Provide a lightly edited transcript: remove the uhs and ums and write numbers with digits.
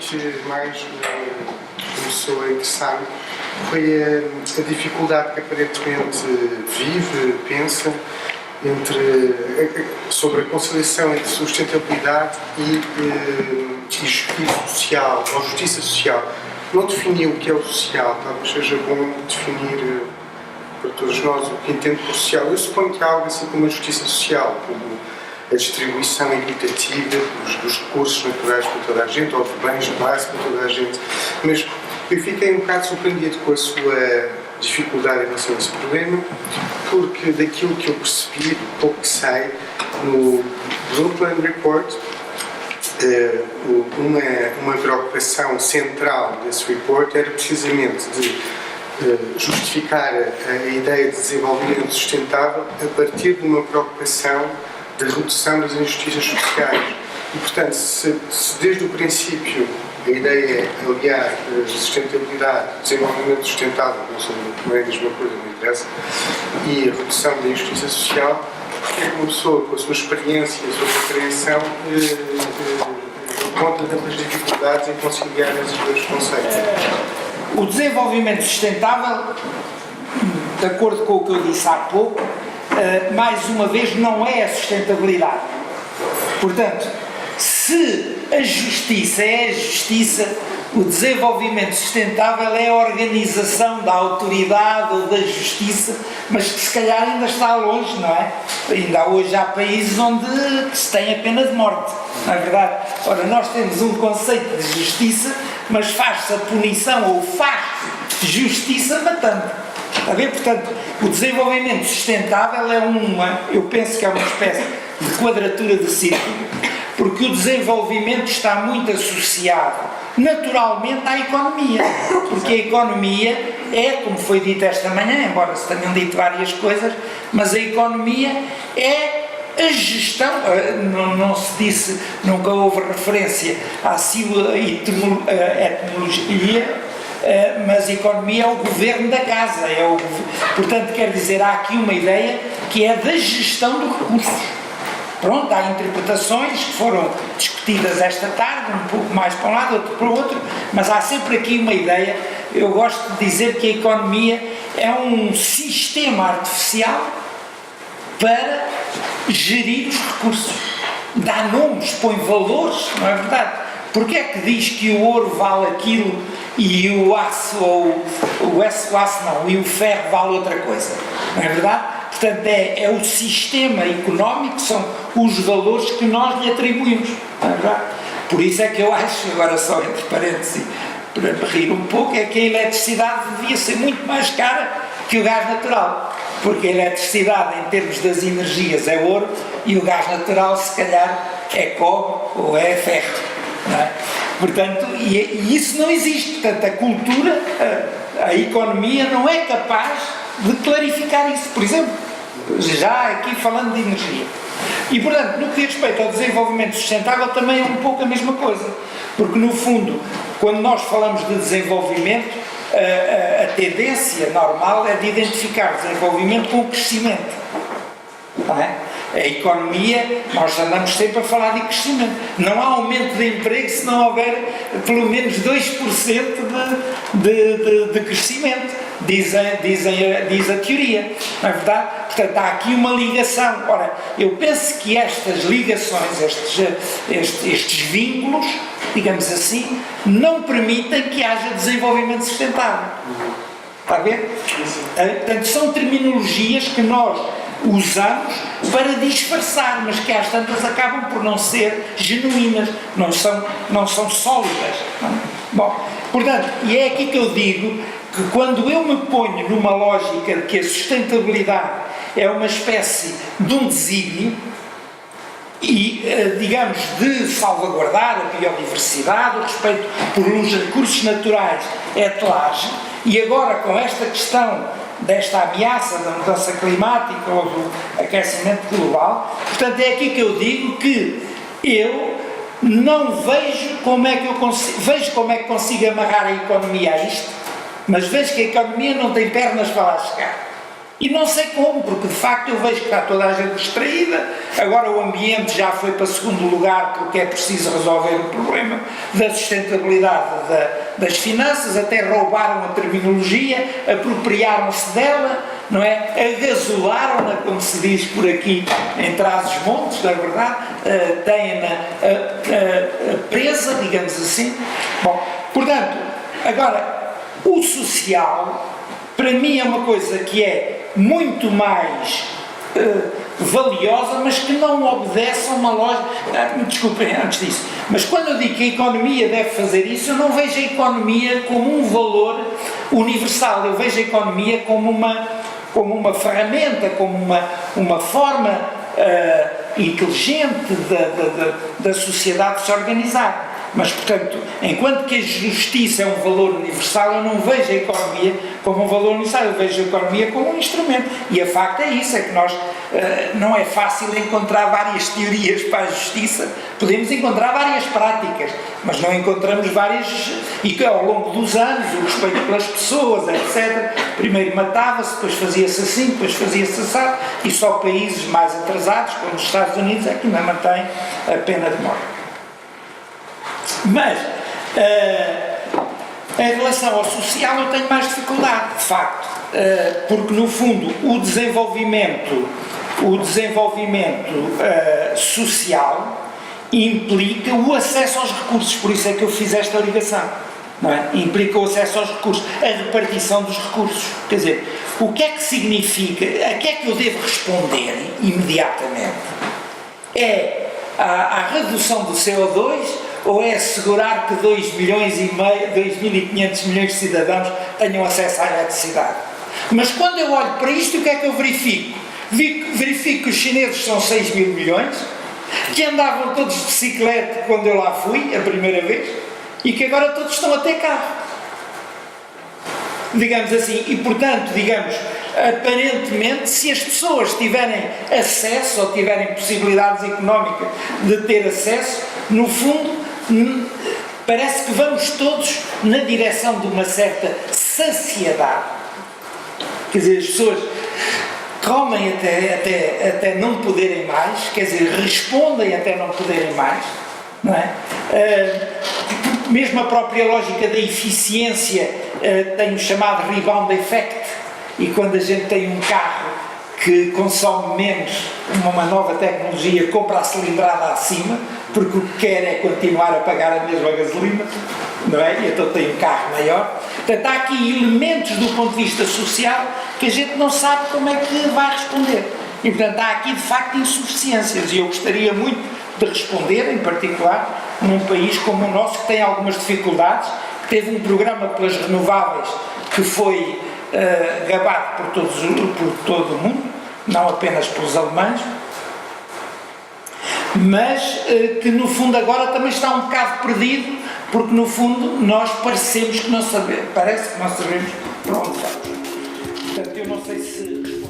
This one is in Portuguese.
que mais começou a interessar-me foi a dificuldade que aparentemente vive, pensa, sobre a conciliação entre sustentabilidade e justiça social, ou justiça social. Não definiu o que é o social, talvez seja bom definir para todos nós o que entende por social. Eu suponho que há algo assim como a justiça social, como a distribuição equitativa dos recursos naturais para toda a gente, ou de bens de base para toda a gente. Mas eu fiquei um bocado surpreendido com a sua dificuldade em relação a esse problema, porque daquilo que eu percebi, do pouco que sei, no Brundtland Report, uma preocupação central desse report era precisamente de justificar a ideia de desenvolvimento sustentável a partir de uma preocupação de redução das injustiças sociais. E, portanto, se desde o princípio a ideia é aliar sustentabilidade, desenvolvimento sustentável, não é a mesma coisa, não interessa, e a redução da injustiça social, porque é que uma pessoa, com a sua experiência e a sua compreensão, encontra tantas dificuldades em conciliar esses dois conceitos? O desenvolvimento sustentável, de acordo com o que eu disse há pouco, mais uma vez, não é a sustentabilidade. Portanto, se a justiça é a justiça, o desenvolvimento sustentável é a organização da autoridade ou da justiça, mas que se calhar ainda está longe, não é? Ainda hoje há países onde se tem a pena de morte, não é verdade? Ora, nós temos um conceito de justiça, mas faz-se a punição ou faz-se justiça matando. Está a ver? Portanto, o desenvolvimento sustentável é eu penso que é uma espécie de quadratura de círculo, porque o desenvolvimento está muito associado naturalmente à economia, porque a economia é, como foi dito esta manhã, embora se tenham dito várias coisas, mas a economia é a gestão, não se disse, nunca houve referência à etimologia, mas a economia é o governo da casa, portanto quer dizer, há aqui uma ideia que é da gestão de recursos. Pronto, há interpretações que foram discutidas esta tarde, um pouco mais para um lado, outro para o outro, mas há sempre aqui uma ideia. Eu gosto de dizer que a economia é um sistema artificial para gerir os recursos. Dá nomes, põe valores, não é verdade? Porque é que diz que o ouro vale aquilo e o aço, e o ferro vale outra coisa? Não é verdade? Portanto, é o sistema económico, são os valores que nós lhe atribuímos. Não é verdade? Por isso é que eu acho, agora só entre parênteses, para me rir um pouco, é que a eletricidade devia ser muito mais cara que o gás natural. Porque a eletricidade, em termos das energias, é ouro e o gás natural, se calhar, é cobre ou é ferro. Não é? Portanto, e isso não existe. Portanto, a cultura, a economia não é capaz de clarificar isso. Por exemplo, já aqui falando de energia. E, portanto, no que diz respeito ao desenvolvimento sustentável, também é um pouco a mesma coisa. Porque, no fundo, quando nós falamos de desenvolvimento, a tendência normal é de identificar desenvolvimento com crescimento. Não é? A economia, nós andamos sempre a falar de crescimento. Não há aumento de emprego se não houver pelo menos 2% de crescimento, diz a teoria. Não é verdade? Portanto, há aqui uma ligação. Ora, eu penso que estas ligações, estes vínculos, digamos assim, não permitem que haja desenvolvimento sustentável. Está a ver? Portanto, são terminologias que nós usamos para disfarçar, mas que às tantas acabam por não ser genuínas, não são sólidas. Não é? Bom, portanto, e é aqui que eu digo que quando eu me ponho numa lógica de que a sustentabilidade é uma espécie de um desígnio e, digamos, de salvaguardar a biodiversidade, o respeito pelos recursos naturais, etc., e agora com esta questão desta ameaça da mudança climática ou do aquecimento global, portanto é aqui que eu digo que eu não vejo como é que consigo amarrar a economia a isto, mas vejo que a economia não tem pernas para lá chegar. E não sei como, porque de facto eu vejo que está toda a gente distraída, agora o ambiente já foi para segundo lugar porque é preciso resolver o problema da sustentabilidade das finanças, até roubaram a terminologia, apropriaram-se dela, não é? Agasolaram-na, como se diz por aqui em Trás-os-Montes, na verdade, têm-na presa, digamos assim. Bom, portanto, agora, o social, para mim é uma coisa que é muito mais valiosa, mas que não obedece a uma lógica. Desculpem, antes disso, mas quando eu digo que a economia deve fazer isso, eu não vejo a economia como um valor universal, eu vejo a economia como uma ferramenta, como uma forma inteligente da sociedade se organizar. Mas, portanto, enquanto que a justiça é um valor universal, eu não vejo a economia como um valor universal, eu vejo a economia como um instrumento. E a facto é isso, é que nós, não é fácil encontrar várias teorias para a justiça, podemos encontrar várias práticas, mas não encontramos várias, e que ao longo dos anos, o respeito pelas pessoas, etc., primeiro matava-se, depois fazia-se assim, depois fazia-se assado, e só países mais atrasados, como os Estados Unidos, é que ainda mantém a pena de morte. Mas, em relação ao social, eu tenho mais dificuldade, de facto, porque, no fundo, o desenvolvimento social implica o acesso aos recursos, por isso é que eu fiz esta ligação, não é? Implica o acesso aos recursos, a repartição dos recursos. Quer dizer, o que é que significa, a que é que eu devo responder imediatamente? É à redução do CO2, ou é assegurar que 2,5 milhões, 2.500 milhões de cidadãos tenham acesso à eletricidade? Mas quando eu olho para isto, o que é que eu verifico? Verifico que os chineses são 6 mil milhões, que andavam todos de bicicleta quando eu lá fui, a primeira vez, e que agora todos estão a ter carro. Digamos assim, e portanto, digamos, aparentemente, se as pessoas tiverem acesso ou tiverem possibilidades económicas de ter acesso, no fundo, parece que vamos todos na direção de uma certa saciedade. Quer dizer, as pessoas comem até não poderem mais, quer dizer, respondem até não poderem mais, não é? Mesmo a própria lógica da eficiência tem o chamado rebound effect, e quando a gente tem um carro que consome menos, uma nova tecnologia, compra a cilindrada acima, porque o que quer é continuar a pagar a mesma gasolina, não é? E então tem um carro maior. Portanto, há aqui elementos do ponto de vista social que a gente não sabe como é que vai responder. E, portanto, há aqui, de facto, insuficiências. E eu gostaria muito de responder, em particular, num país como o nosso, que tem algumas dificuldades, que teve um programa pelas renováveis que foi gabado por todo o mundo, não apenas pelos alemães, mas que no fundo agora também está um bocado perdido, porque no fundo nós parece que não sabemos para onde vamos. Portanto, eu não sei se